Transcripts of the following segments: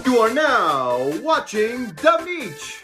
You are now watching The Meech.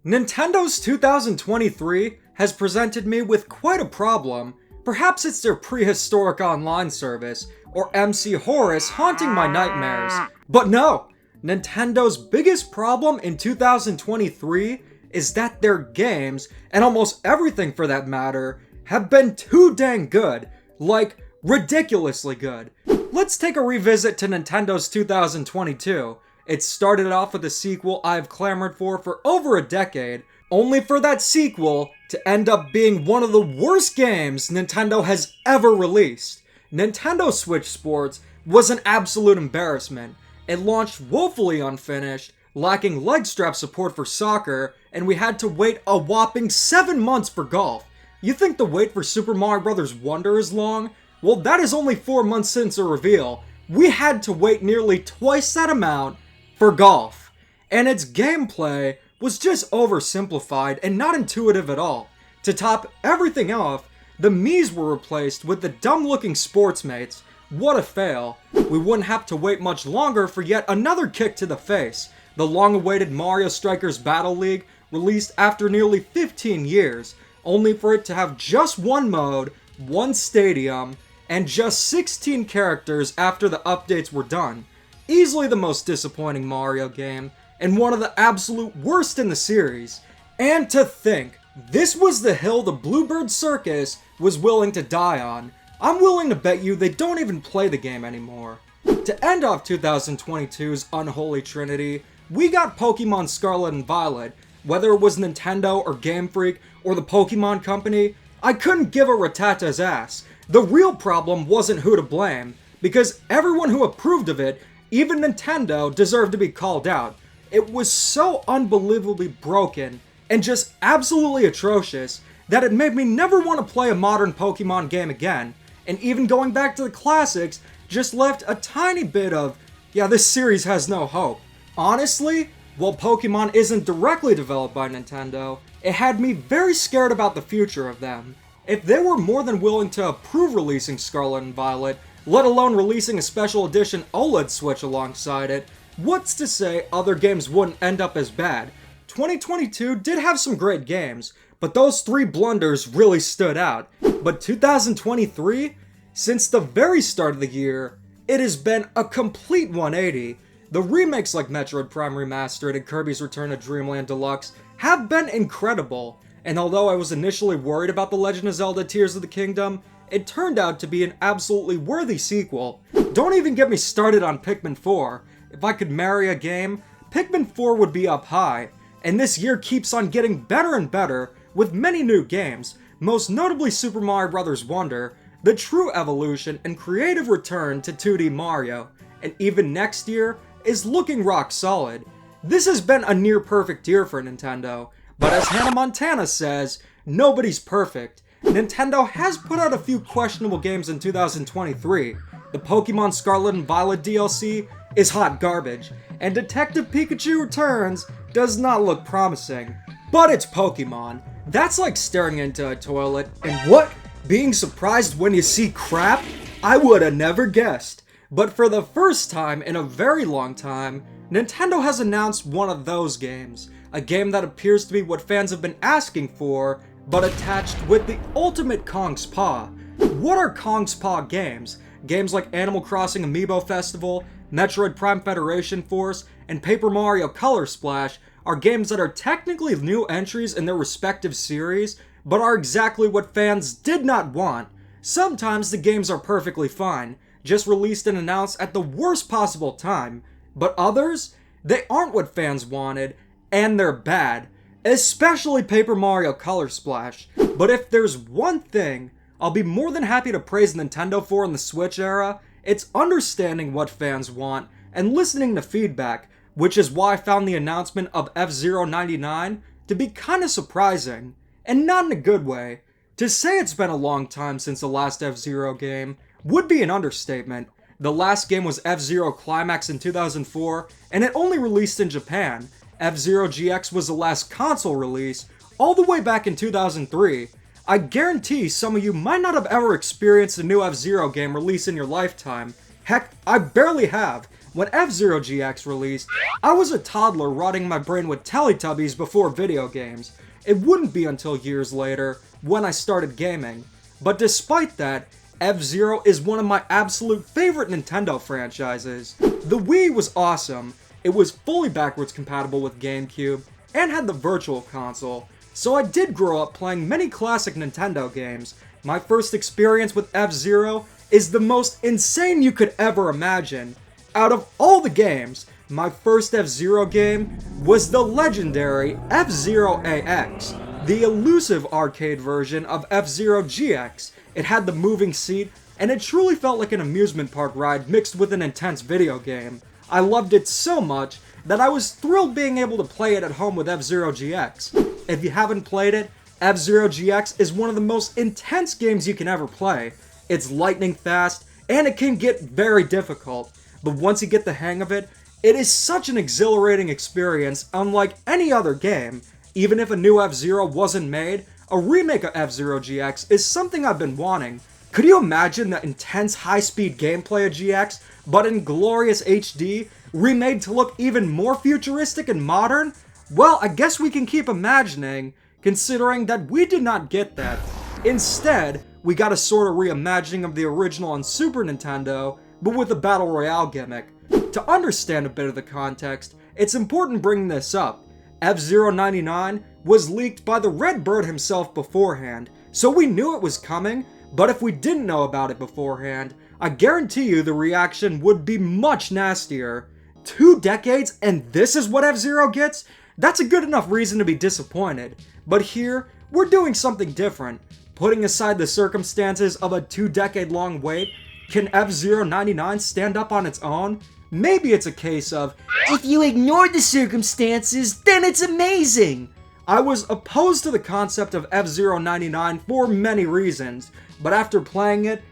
Nintendo's 2023 has presented me with quite a problem. Perhaps it's their prehistoric online service, or MC Horus haunting my nightmares. But no! Nintendo's biggest problem in 2023 is that their games, and almost everything for that matter, have been too dang good. Like, ridiculously good. Let's take a revisit to Nintendo's 2022. It started off with a sequel I've clamored for over a decade, only for that sequel to end up being one of the worst games Nintendo has ever released. Nintendo Switch Sports was an absolute embarrassment. It launched woefully unfinished, lacking leg strap support for soccer, and we had to wait a whopping 7 months for golf. You think the wait for Super Mario Bros. Wonder is long? Well, that is only 4 months since the reveal. We had to wait nearly twice that amount for golf. And its gameplay was just oversimplified and not intuitive at all. To top everything off, the Miis were replaced with the dumb-looking Sportsmates. What a fail. We wouldn't have to wait much longer for yet another kick to the face. The long-awaited Mario Strikers Battle League, released after nearly 15 years, only for it to have just one mode, one stadium, and just 16 characters after the updates were done. Easily the most disappointing Mario game, and one of the absolute worst in the series. And to think, this was the hill the Bluebird Circus was willing to die on. I'm willing to bet you they don't even play the game anymore. To end off 2022's unholy trinity, we got Pokemon Scarlet and Violet. Whether it was Nintendo or Game Freak or the Pokemon Company, I couldn't give a Rattata's ass. The real problem wasn't who to blame, because everyone who approved of it, even Nintendo, deserved to be called out. It was so unbelievably broken and just absolutely atrocious that it made me never want to play a modern Pokemon game again. And even going back to the classics just left a tiny bit of, yeah, this series has no hope. Honestly, while Pokemon isn't directly developed by Nintendo, it had me very scared about the future of them. If they were more than willing to approve releasing Scarlet and Violet, let alone releasing a special edition OLED Switch alongside it, what's to say other games wouldn't end up as bad? 2022 did have some great games, but those 3 blunders really stood out. But 2023? Since the very start of the year, it has been a complete 180. The remakes like Metroid Prime Remastered and Kirby's Return to Dreamland Deluxe have been incredible, and although I was initially worried about The Legend of Zelda Tears of the Kingdom, it turned out to be an absolutely worthy sequel. Don't even get me started on Pikmin 4. If I could marry a game, Pikmin 4 would be up high, and this year keeps on getting better and better with many new games, most notably Super Mario Bros. Wonder, the true evolution and creative return to 2D Mario, and even next year is looking rock solid. This has been a near perfect year for Nintendo, but as Hannah Montana says, nobody's perfect. Nintendo has put out a few questionable games in 2023. The Pokemon Scarlet and Violet DLC is hot garbage, and Detective Pikachu Returns does not look promising. But it's Pokemon. That's like staring into a toilet, and what? Being surprised when you see crap? I woulda never guessed. But for the first time in a very long time, Nintendo has announced one of those games. A game that appears to be what fans have been asking for, but attached with the ultimate Kong's Paw. What are Kong's Paw games? Games like Animal Crossing Amiibo Festival, Metroid Prime Federation Force, and Paper Mario Color Splash are games that are technically new entries in their respective series, but are exactly what fans did not want. Sometimes the games are perfectly fine, just released and announced at the worst possible time, but others, they aren't what fans wanted, and they're bad. Especially Paper Mario Color Splash. But if there's one thing I'll be more than happy to praise Nintendo for in the Switch era, it's understanding what fans want and listening to feedback, which is why I found the announcement of F-Zero 99 to be kinda surprising, and not in a good way. To say it's been a long time since the last F-Zero game would be an understatement. The last game was F-Zero Climax in 2004, and it only released in Japan. F-Zero GX was the last console release, all the way back in 2003. I guarantee some of you might not have ever experienced a new F-Zero game release in your lifetime, Heck, I barely have. When F-Zero GX released, I was a toddler rotting my brain with Teletubbies before video games. It wouldn't be until years later, when I started gaming. But despite that, F-Zero is one of my absolute favorite Nintendo franchises. The Wii was awesome, it was fully backwards compatible with GameCube, and had the Virtual Console, so I did grow up playing many classic Nintendo games. My first experience with F-Zero is the most insane you could ever imagine. Out of all the games, my first F-Zero game was the legendary F-Zero AX, the elusive arcade version of F-Zero GX. It had the moving seat, and it truly felt like an amusement park ride mixed with an intense video game. I loved it so much that I was thrilled being able to play it at home with F-Zero GX. If you haven't played it, F-Zero GX is one of the most intense games you can ever play. It's lightning fast, and it can get very difficult. But once you get the hang of it, it is such an exhilarating experience unlike any other game. Even if a new F-Zero wasn't made, a remake of F-Zero GX is something I've been wanting. Could you imagine the intense high-speed gameplay of GX, but in glorious HD, remade to look even more futuristic and modern? Well, I guess we can keep imagining, considering that we did not get that. Instead, we got a sort of reimagining of the original on Super Nintendo, but with a Battle Royale gimmick. To understand a bit of the context, it's important bringing this up. F-Zero 99 was leaked by the Red Bird himself beforehand, so we knew it was coming, but if we didn't know about it beforehand, I guarantee you the reaction would be much nastier. 2 decades and this is what F-Zero gets? That's a good enough reason to be disappointed. But here, we're doing something different. Putting aside the circumstances of a 2-decade-long wait, can F-Zero 99 stand up on its own? Maybe it's a case of, if you ignore the circumstances, then it's amazing! I was opposed to the concept of F-Zero 99 for many reasons, but after playing it,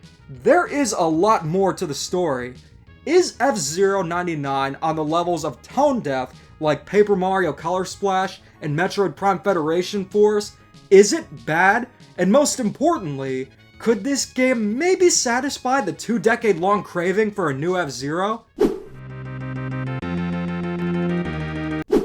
there is a lot more to the story. Is F-Zero 99 on the levels of tone deaf like Paper Mario Color Splash and Metroid Prime Federation Force? Is it bad? And most importantly, could this game maybe satisfy the 2-decade-long craving for a new F-Zero?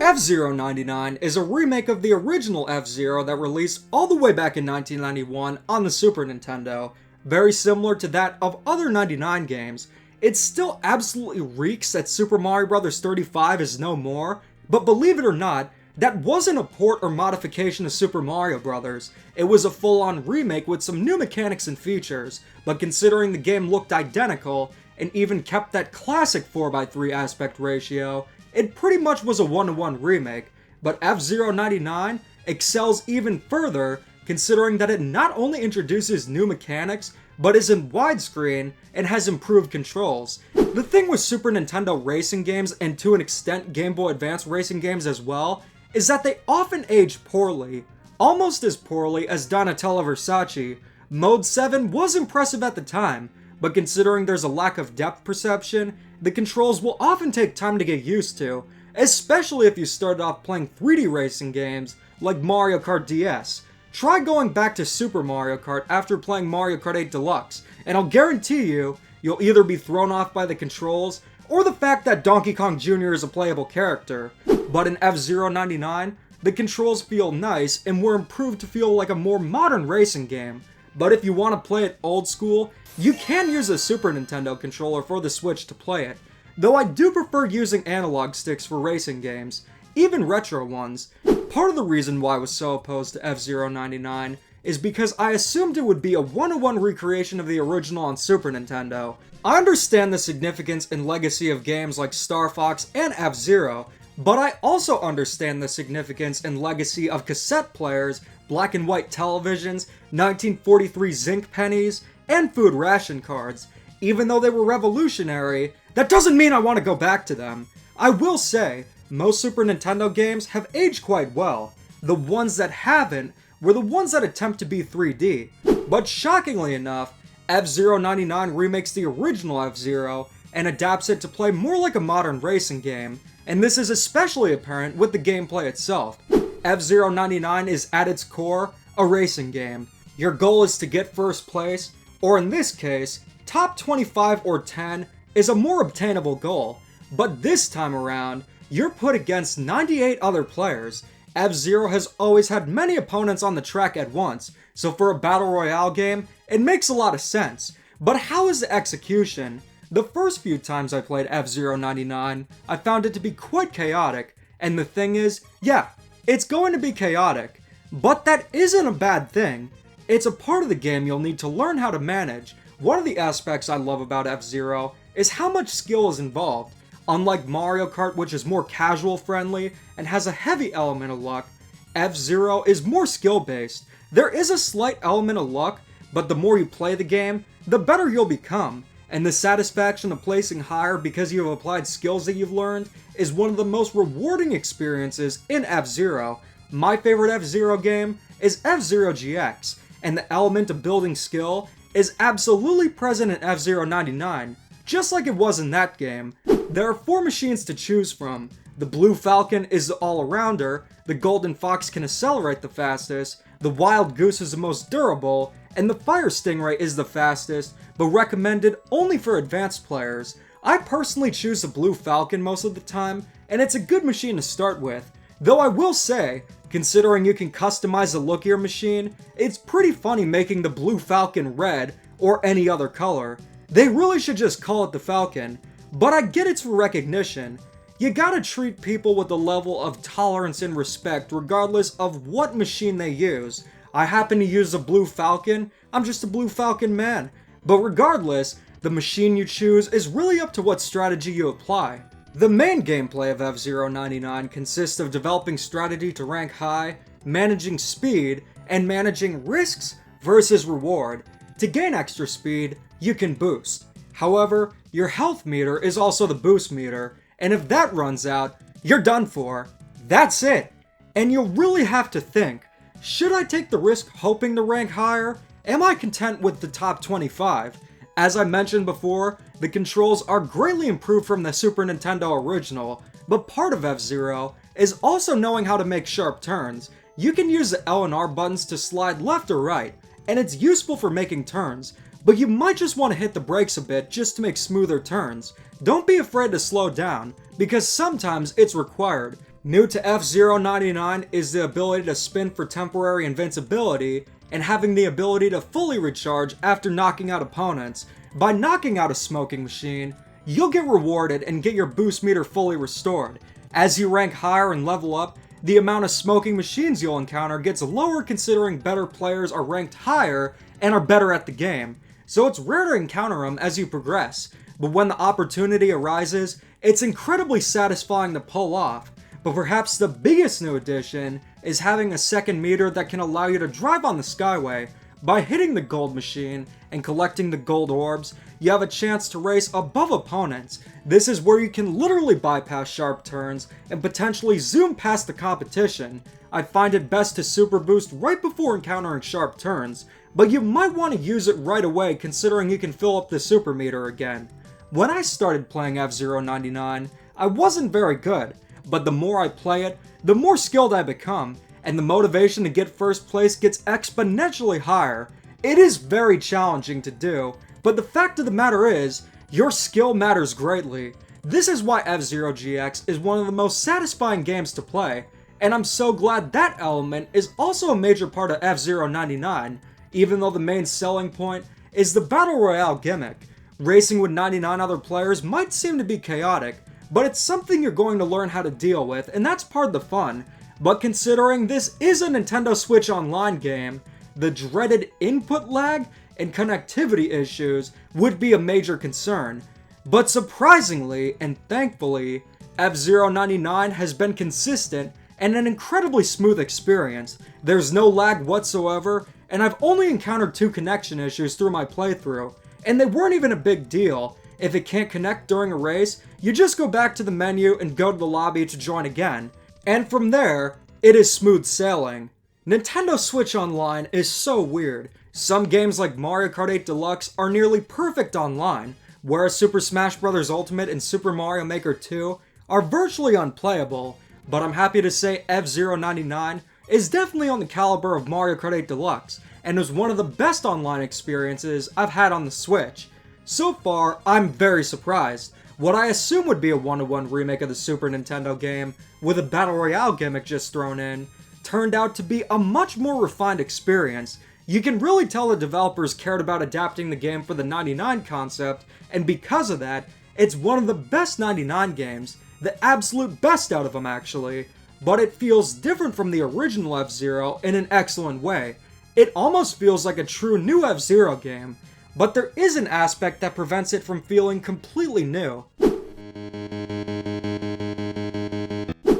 F-Zero 99 is a remake of the original F-Zero that released all the way back in 1991 on the Super Nintendo. Very similar to that of other 99 games. It still absolutely reeks that Super Mario Bros. 35 is no more, but believe it or not, that wasn't a port or modification of Super Mario Bros. It was a full-on remake with some new mechanics and features, but considering the game looked identical, and even kept that classic 4:3 aspect ratio, it pretty much was a 1-to-1 remake. But F-Zero 99 excels even further, considering that it not only introduces new mechanics, but is in widescreen and has improved controls. The thing with Super Nintendo racing games, and to an extent Game Boy Advance racing games as well, is that they often age poorly. Almost as poorly as Donatella Versace. Mode 7 was impressive at the time, but considering there's a lack of depth perception, the controls will often take time to get used to, especially if you started off playing 3D racing games like Mario Kart DS. Try going back to Super Mario Kart after playing Mario Kart 8 Deluxe, and I'll guarantee you, you'll either be thrown off by the controls, or the fact that Donkey Kong Jr. is a playable character. But in F-Zero 99, the controls feel nice and were improved to feel like a more modern racing game. But if you want to play it old school, you can use a Super Nintendo controller for the Switch to play it, though I do prefer using analog sticks for racing games, even retro ones. Part of the reason why I was so opposed to F-Zero 99 is because I assumed it would be a 1-to-1 recreation of the original on Super Nintendo. I understand the significance and legacy of games like Star Fox and F-Zero, but I also understand the significance and legacy of cassette players, black and white televisions, 1943 zinc pennies, and food ration cards. Even though they were revolutionary, that doesn't mean I want to go back to them. I will say, most Super Nintendo games have aged quite well. The ones that haven't were the ones that attempt to be 3D. But shockingly enough, F-Zero 99 remakes the original F-Zero and adapts it to play more like a modern racing game, and this is especially apparent with the gameplay itself. F-Zero 99 is at its core a racing game. Your goal is to get first place, or in this case, top 25 or 10 is a more obtainable goal, but this time around, you're put against 98 other players. F-Zero has always had many opponents on the track at once, so for a battle royale game, it makes a lot of sense. But how is the execution? The first few times I played F-Zero 99, I found it to be quite chaotic, and the thing is, yeah, it's going to be chaotic. But that isn't a bad thing. It's a part of the game you'll need to learn how to manage. One of the aspects I love about F-Zero is how much skill is involved. Unlike Mario Kart, which is more casual friendly and has a heavy element of luck, F-Zero is more skill based. There is a slight element of luck, but the more you play the game, the better you'll become. And the satisfaction of placing higher because you have applied skills that you've learned is one of the most rewarding experiences in F-Zero. My favorite F-Zero game is F-Zero GX, and the element of building skill is absolutely present in F-Zero 99, just like it was in that game. There are 4 machines to choose from. The Blue Falcon is the all-arounder, the Golden Fox can accelerate the fastest, the Wild Goose is the most durable, and the Fire Stingray is the fastest, but recommended only for advanced players. I personally choose the Blue Falcon most of the time, and it's a good machine to start with. Though I will say, considering you can customize the look of your machine, it's pretty funny making the Blue Falcon red or any other color. They really should just call it the Falcon, but I get it's for recognition. You gotta treat people with a level of tolerance and respect regardless of what machine they use. I happen to use the Blue Falcon, I'm just a Blue Falcon man. But regardless, the machine you choose is really up to what strategy you apply. The main gameplay of F-Zero 99 consists of developing strategy to rank high, managing speed, and managing risks versus reward. To gain extra speed, you can boost. However, your health meter is also the boost meter, and if that runs out, you're done for. That's it. And you'll really have to think, should I take the risk hoping to rank higher? Am I content with the top 25? As I mentioned before, the controls are greatly improved from the Super Nintendo original, but part of F-Zero is also knowing how to make sharp turns. You can use the L and R buttons to slide left or right, and it's useful for making turns, but you might just want to hit the brakes a bit just to make smoother turns. Don't be afraid to slow down, because sometimes it's required. New to F-Zero 99 is the ability to spin for temporary invincibility, and having the ability to fully recharge after knocking out opponents. By knocking out a smoking machine, you'll get rewarded and get your boost meter fully restored. As you rank higher and level up, the amount of smoking machines you'll encounter gets lower considering better players are ranked higher and are better at the game. So it's rare to encounter them as you progress, but when the opportunity arises, it's incredibly satisfying to pull off. But perhaps the biggest new addition is having a second meter that can allow you to drive on the Skyway. By hitting the gold machine and collecting the gold orbs, you have a chance to race above opponents. This is where you can literally bypass sharp turns and potentially zoom past the competition. I find it best to super boost right before encountering sharp turns, but you might want to use it right away considering you can fill up the super meter again. When I started playing F-Zero 99, I wasn't very good, but the more I play it, the more skilled I become, and the motivation to get first place gets exponentially higher. It is very challenging to do, but the fact of the matter is, your skill matters greatly. This is why F-Zero GX is one of the most satisfying games to play, and I'm so glad that element is also a major part of F-Zero 99, even though the main selling point is the Battle Royale gimmick. Racing with 99 other players might seem to be chaotic, but it's something you're going to learn how to deal with, and that's part of the fun. But considering this is a Nintendo Switch Online game, the dreaded input lag and connectivity issues would be a major concern. But surprisingly and thankfully, F-Zero 99 has been consistent and an incredibly smooth experience. There's no lag whatsoever, and I've only encountered 2 connection issues through my playthrough, and they weren't even a big deal. If it can't connect during a race, you just go back to the menu and go to the lobby to join again. And from there, it is smooth sailing. Nintendo Switch Online is so weird. Some games like Mario Kart 8 Deluxe are nearly perfect online, whereas Super Smash Bros. Ultimate and Super Mario Maker 2 are virtually unplayable, but I'm happy to say F-Zero 99 is definitely on the caliber of Mario Kart 8 Deluxe, and is one of the best online experiences I've had on the Switch. So far, I'm very surprised. What I assume would be a one-to-one remake of the Super Nintendo game, with a Battle Royale gimmick just thrown in, turned out to be a much more refined experience. You can really tell the developers cared about adapting the game for the 99 concept, and because of that, it's one of the best 99 games, the absolute best out of them actually, but it feels different from the original F-Zero in an excellent way. It almost feels like a true new F-Zero game, but there is an aspect that prevents it from feeling completely new.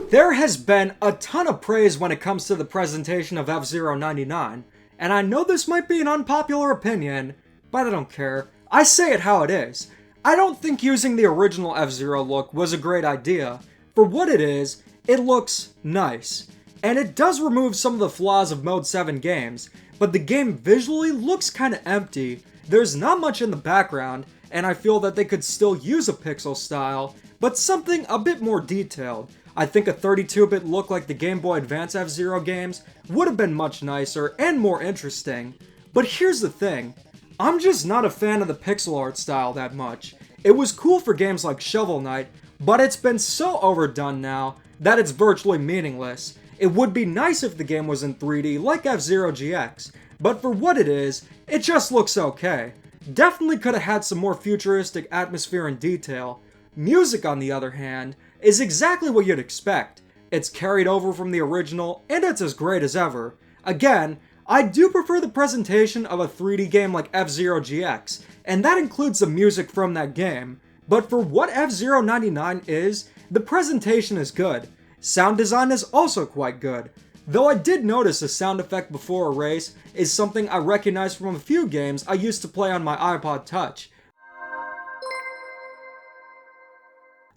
There has been a ton of praise when it comes to the presentation of F-Zero 99, and I know this might be an unpopular opinion, but I don't care. I say it how it is. I don't think using the original F-Zero look was a great idea. For what it is, it looks nice. And it does remove some of the flaws of Mode 7 games, but the game visually looks kinda empty. There's not much in the background, and I feel that they could still use a pixel style, but something a bit more detailed. I think a 32-bit look like the Game Boy Advance F-Zero games would have been much nicer and more interesting. But here's the thing, I'm just not a fan of the pixel art style that much. It was cool for games like Shovel Knight, but it's been so overdone now that it's virtually meaningless. It would be nice if the game was in 3D like F-Zero GX, but for what it is, it just looks okay. Definitely could have had some more futuristic atmosphere and detail. Music, on the other hand, is exactly what you'd expect. It's carried over from the original, and it's as great as ever. Again, I do prefer the presentation of a 3D game like F-Zero GX, and that includes the music from that game. But for what F-Zero 99 is, the presentation is good. Sound design is also quite good. Though I did notice a sound effect before a race is something I recognize from a few games I used to play on my iPod Touch.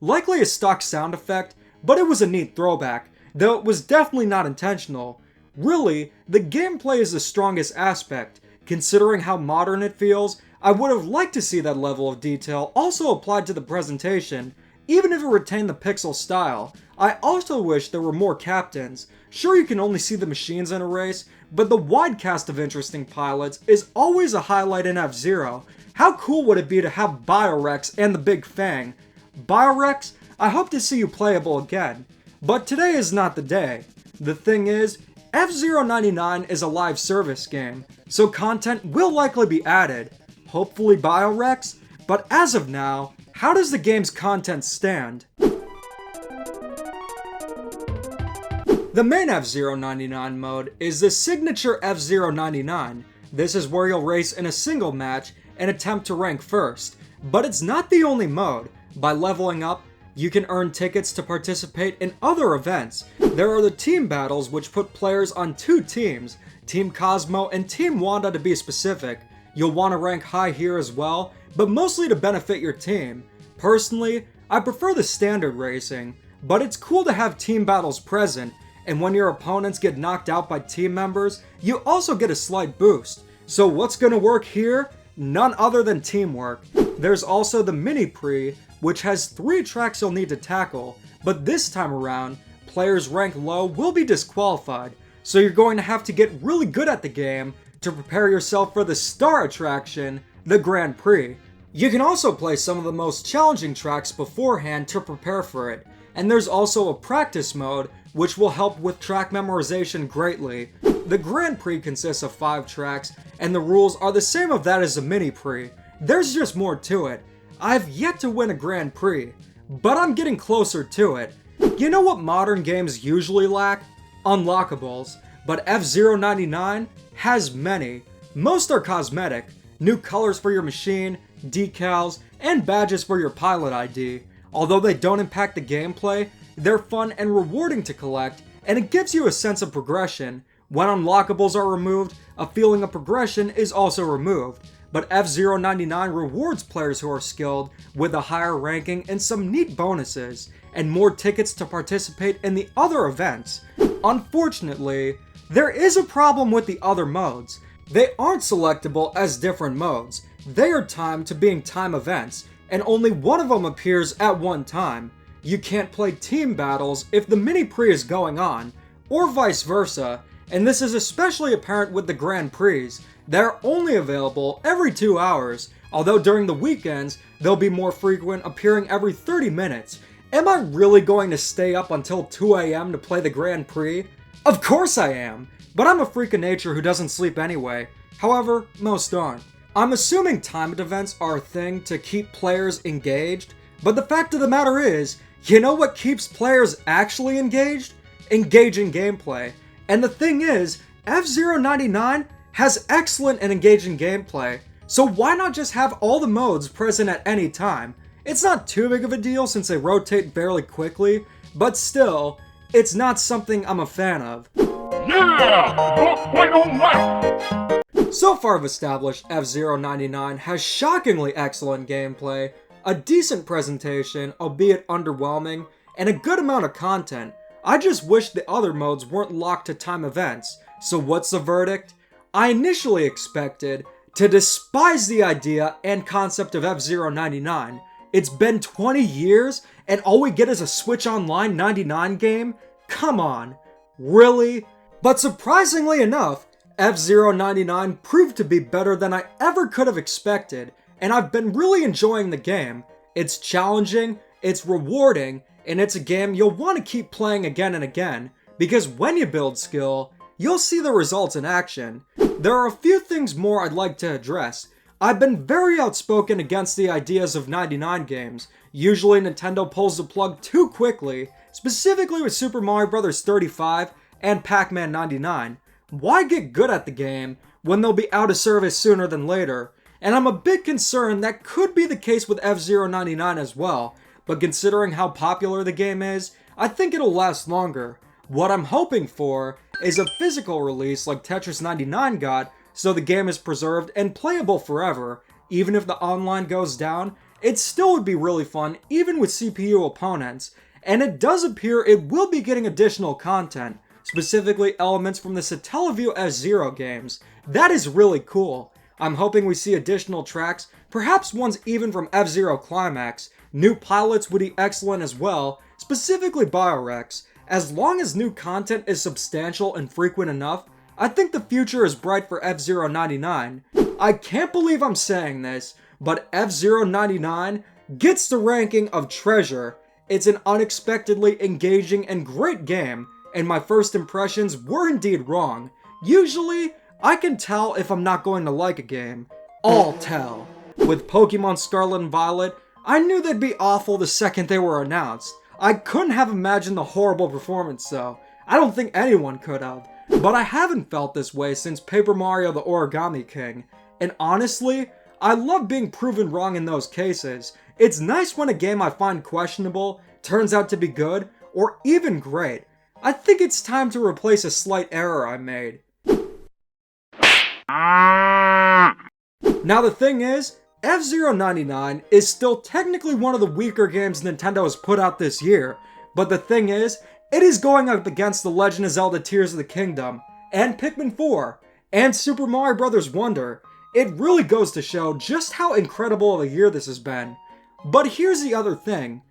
Likely a stock sound effect, but it was a neat throwback, though it was definitely not intentional. Really, the gameplay is the strongest aspect. Considering how modern it feels, I would have liked to see that level of detail also applied to the presentation, even if it retained the pixel style. I also wish there were more captains. Sure, you can only see the machines in a race, but the wide cast of interesting pilots is always a highlight in F-Zero. How cool would it be to have Biorex and the Big Fang? Biorex, I hope to see you playable again. But today is not the day. The thing is, F-Zero 99 is a live service game, so content will likely be added. Hopefully Biorex, but as of now, how does the game's content stand? The main F-Zero 99 mode is the signature F-Zero 99. This is where you'll race in a single match and attempt to rank first. But it's not the only mode. By leveling up, you can earn tickets to participate in other events. There are the team battles, which put players on two teams, Team Cosmo and Team Wanda to be specific. You'll want to rank high here as well, but mostly to benefit your team. Personally, I prefer the standard racing, but it's cool to have team battles present, and when your opponents get knocked out by team members, you also get a slight boost. So what's gonna work here? None other than teamwork. There's also the Mini Pre, which has 3 tracks you'll need to tackle, but this time around, players ranked low will be disqualified, so you're going to have to get really good at the game to prepare yourself for the star attraction, the Grand Prix. You can also play some of the most challenging tracks beforehand to prepare for it, and there's also a practice mode which will help with track memorization greatly. The Grand Prix consists of 5 tracks, and the rules are the same of that as the Mini Prix. There's just more to it. I've yet to win a Grand Prix, but I'm getting closer to it. You know what modern games usually lack? Unlockables, but F-Zero 99 has many. Most are cosmetic, new colors for your machine, decals, and badges for your pilot ID. Although they don't impact the gameplay, they're fun and rewarding to collect, and it gives you a sense of progression. When unlockables are removed, a feeling of progression is also removed. But F-Zero 99 rewards players who are skilled with a higher ranking and some neat bonuses, and more tickets to participate in the other events. Unfortunately, there is a problem with the other modes. They aren't selectable as different modes. They are timed to being time events, and only one of them appears at one time. You can't play team battles if the Mini Prix is going on, or vice versa, and this is especially apparent with the Grand Prix. They're only available every 2 hours, although during the weekends, they'll be more frequent, appearing every 30 minutes. Am I really going to stay up until 2 a.m. to play the Grand Prix? Of course I am, but I'm a freak of nature who doesn't sleep anyway. However, most aren't. I'm assuming timed events are a thing to keep players engaged, but the fact of the matter is, you know what keeps players actually engaged? Engaging gameplay. And the thing is, F-Zero 99 has excellent and engaging gameplay, so why not just have all the modes present at any time? It's not too big of a deal since they rotate fairly quickly, but still, it's not something I'm a fan of. So far I've established F-Zero 99 has shockingly excellent gameplay, a decent presentation, albeit underwhelming, and a good amount of content. I just wish the other modes weren't locked to time events. So what's the verdict? I initially expected to despise the idea and concept of F-Zero 99. It's been 20 years and all we get is a Switch Online 99 game? Come on, really? But surprisingly enough, F-Zero 99 proved to be better than I ever could have expected, and I've been really enjoying the game. It's challenging, it's rewarding, and it's a game you'll want to keep playing again and again, because when you build skill, you'll see the results in action. There are a few things more I'd like to address. I've been very outspoken against the ideas of 99 games. Usually Nintendo pulls the plug too quickly, specifically with Super Mario Bros. 35 and Pac-Man 99. Why get good at the game when they'll be out of service sooner than later? And I'm a bit concerned that could be the case with F-Zero 99 as well, but considering how popular the game is, I think it'll last longer. What I'm hoping for is a physical release like Tetris 99 got, so the game is preserved and playable forever. Even if the online goes down, it still would be really fun even with CPU opponents. And it does appear it will be getting additional content, specifically elements from the Satellaview F-Zero games. That is really cool. I'm hoping we see additional tracks, perhaps ones even from F-Zero Climax. New pilots would be excellent as well, specifically Biorex. As long as new content is substantial and frequent enough, I think the future is bright for F-Zero 99. I can't believe I'm saying this, but F-Zero 99 gets the ranking of treasure. It's an unexpectedly engaging and great game, and my first impressions were indeed wrong. Usually, I can tell if I'm not going to like a game. All tell. With Pokemon Scarlet and Violet, I knew they'd be awful the second they were announced. I couldn't have imagined the horrible performance though. I don't think anyone could have. But I haven't felt this way since Paper Mario the Origami King. And honestly, I love being proven wrong in those cases. It's nice when a game I find questionable turns out to be good, or even great. I think it's time to replace a slight error I made. Now the thing is, F-Zero 99 is still technically one of the weaker games Nintendo has put out this year, but the thing is, it is going up against The Legend of Zelda Tears of the Kingdom, and Pikmin 4, and Super Mario Bros. Wonder. It really goes to show just how incredible of a year this has been. But here's the other thing.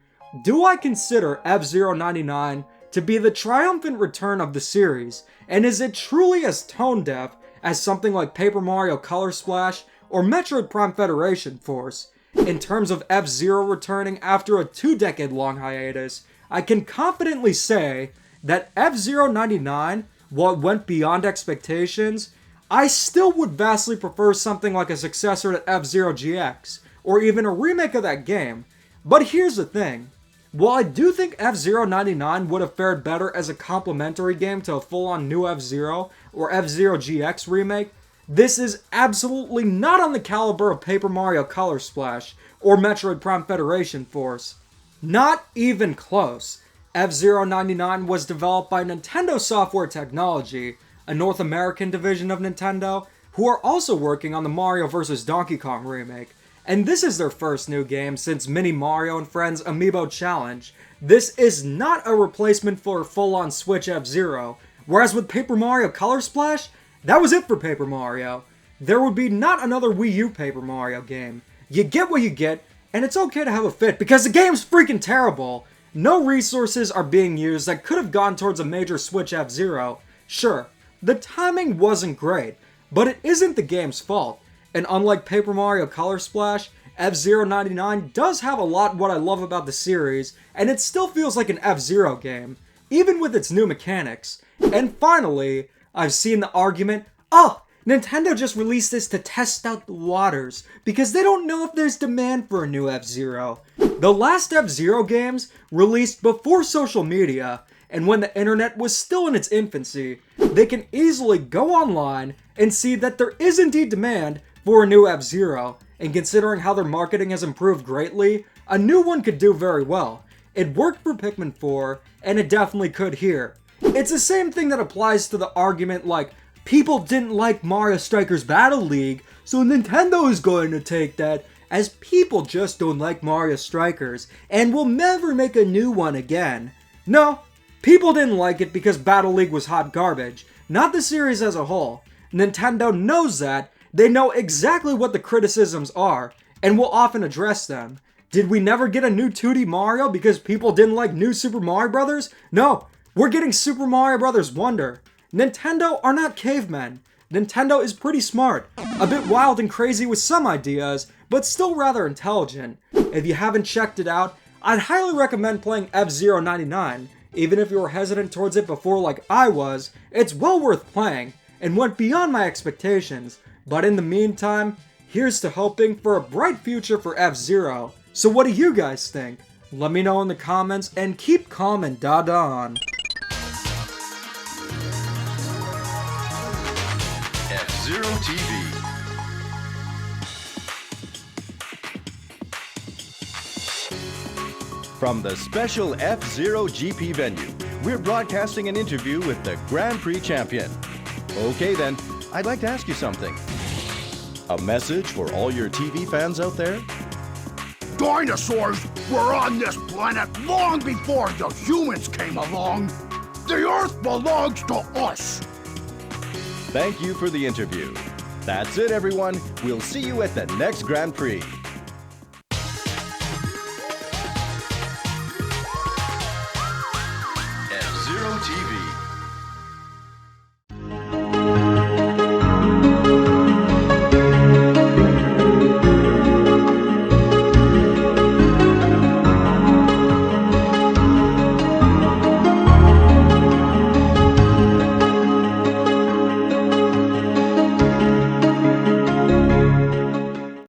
Do I consider F-Zero 99 to be the triumphant return of the series, and is it truly as tone-deaf as something like Paper Mario Color Splash or Metroid Prime Federation Force? In terms of F-Zero returning after a 2-decade-long hiatus, I can confidently say that F-Zero 99, while it went beyond expectations, I still would vastly prefer something like a successor to F-Zero GX, or even a remake of that game. But here's the thing. While I do think F-Zero 99 would have fared better as a complementary game to a full-on new F-Zero or F-Zero GX remake, this is absolutely not on the caliber of Paper Mario Color Splash or Metroid Prime Federation Force. Not even close. F-Zero 99 was developed by Nintendo Software Technology, a North American division of Nintendo, who are also working on the Mario vs. Donkey Kong remake. And this is their first new game since Mini Mario and Friends Amiibo Challenge. This is not a replacement for full-on Switch F-Zero, whereas with Paper Mario Color Splash, that was it for Paper Mario. There would be not another Wii U Paper Mario game. You get what you get, and it's okay to have a fit because the game's freaking terrible. No resources are being used that could have gone towards a major Switch F-Zero. Sure, the timing wasn't great, but it isn't the game's fault. And unlike Paper Mario Color Splash, F-Zero 99 does have a lot what I love about the series, and it still feels like an F-Zero game, even with its new mechanics. And finally, I've seen the argument, oh, Nintendo just released this to test out the waters, because they don't know if there's demand for a new F-Zero. The last F-Zero games released before social media, and when the internet was still in its infancy, they can easily go online and see that there is indeed demand for a new F-Zero, and considering how their marketing has improved greatly, a new one could do very well. It worked for Pikmin 4, and it definitely could here. It's the same thing that applies to the argument like, people didn't like Mario Strikers Battle League, so Nintendo is going to take that as people just don't like Mario Strikers, and will never make a new one again. No, people didn't like it because Battle League was hot garbage, not the series as a whole. Nintendo knows that, they know exactly what the criticisms are, and will often address them. Did we never get a new 2D Mario because people didn't like New Super Mario Bros? No, we're getting Super Mario Bros. Wonder. Nintendo are not cavemen. Nintendo is pretty smart, a bit wild and crazy with some ideas, but still rather intelligent. If you haven't checked it out, I'd highly recommend playing F-Zero 99. Even if you were hesitant towards it before like I was, it's well worth playing, and went beyond my expectations. But in the meantime, here's to hoping for a bright future for F-Zero. So what do you guys think? Let me know in the comments, and keep calm and dada on. F-Zero TV. From the special F-Zero GP venue, we're broadcasting an interview with the Grand Prix champion. Okay then, I'd like to ask you something. A message for all your TV fans out there? Dinosaurs were on this planet long before the humans came along. The Earth belongs to us. Thank you for the interview. That's it, everyone. We'll see you at the next Grand Prix.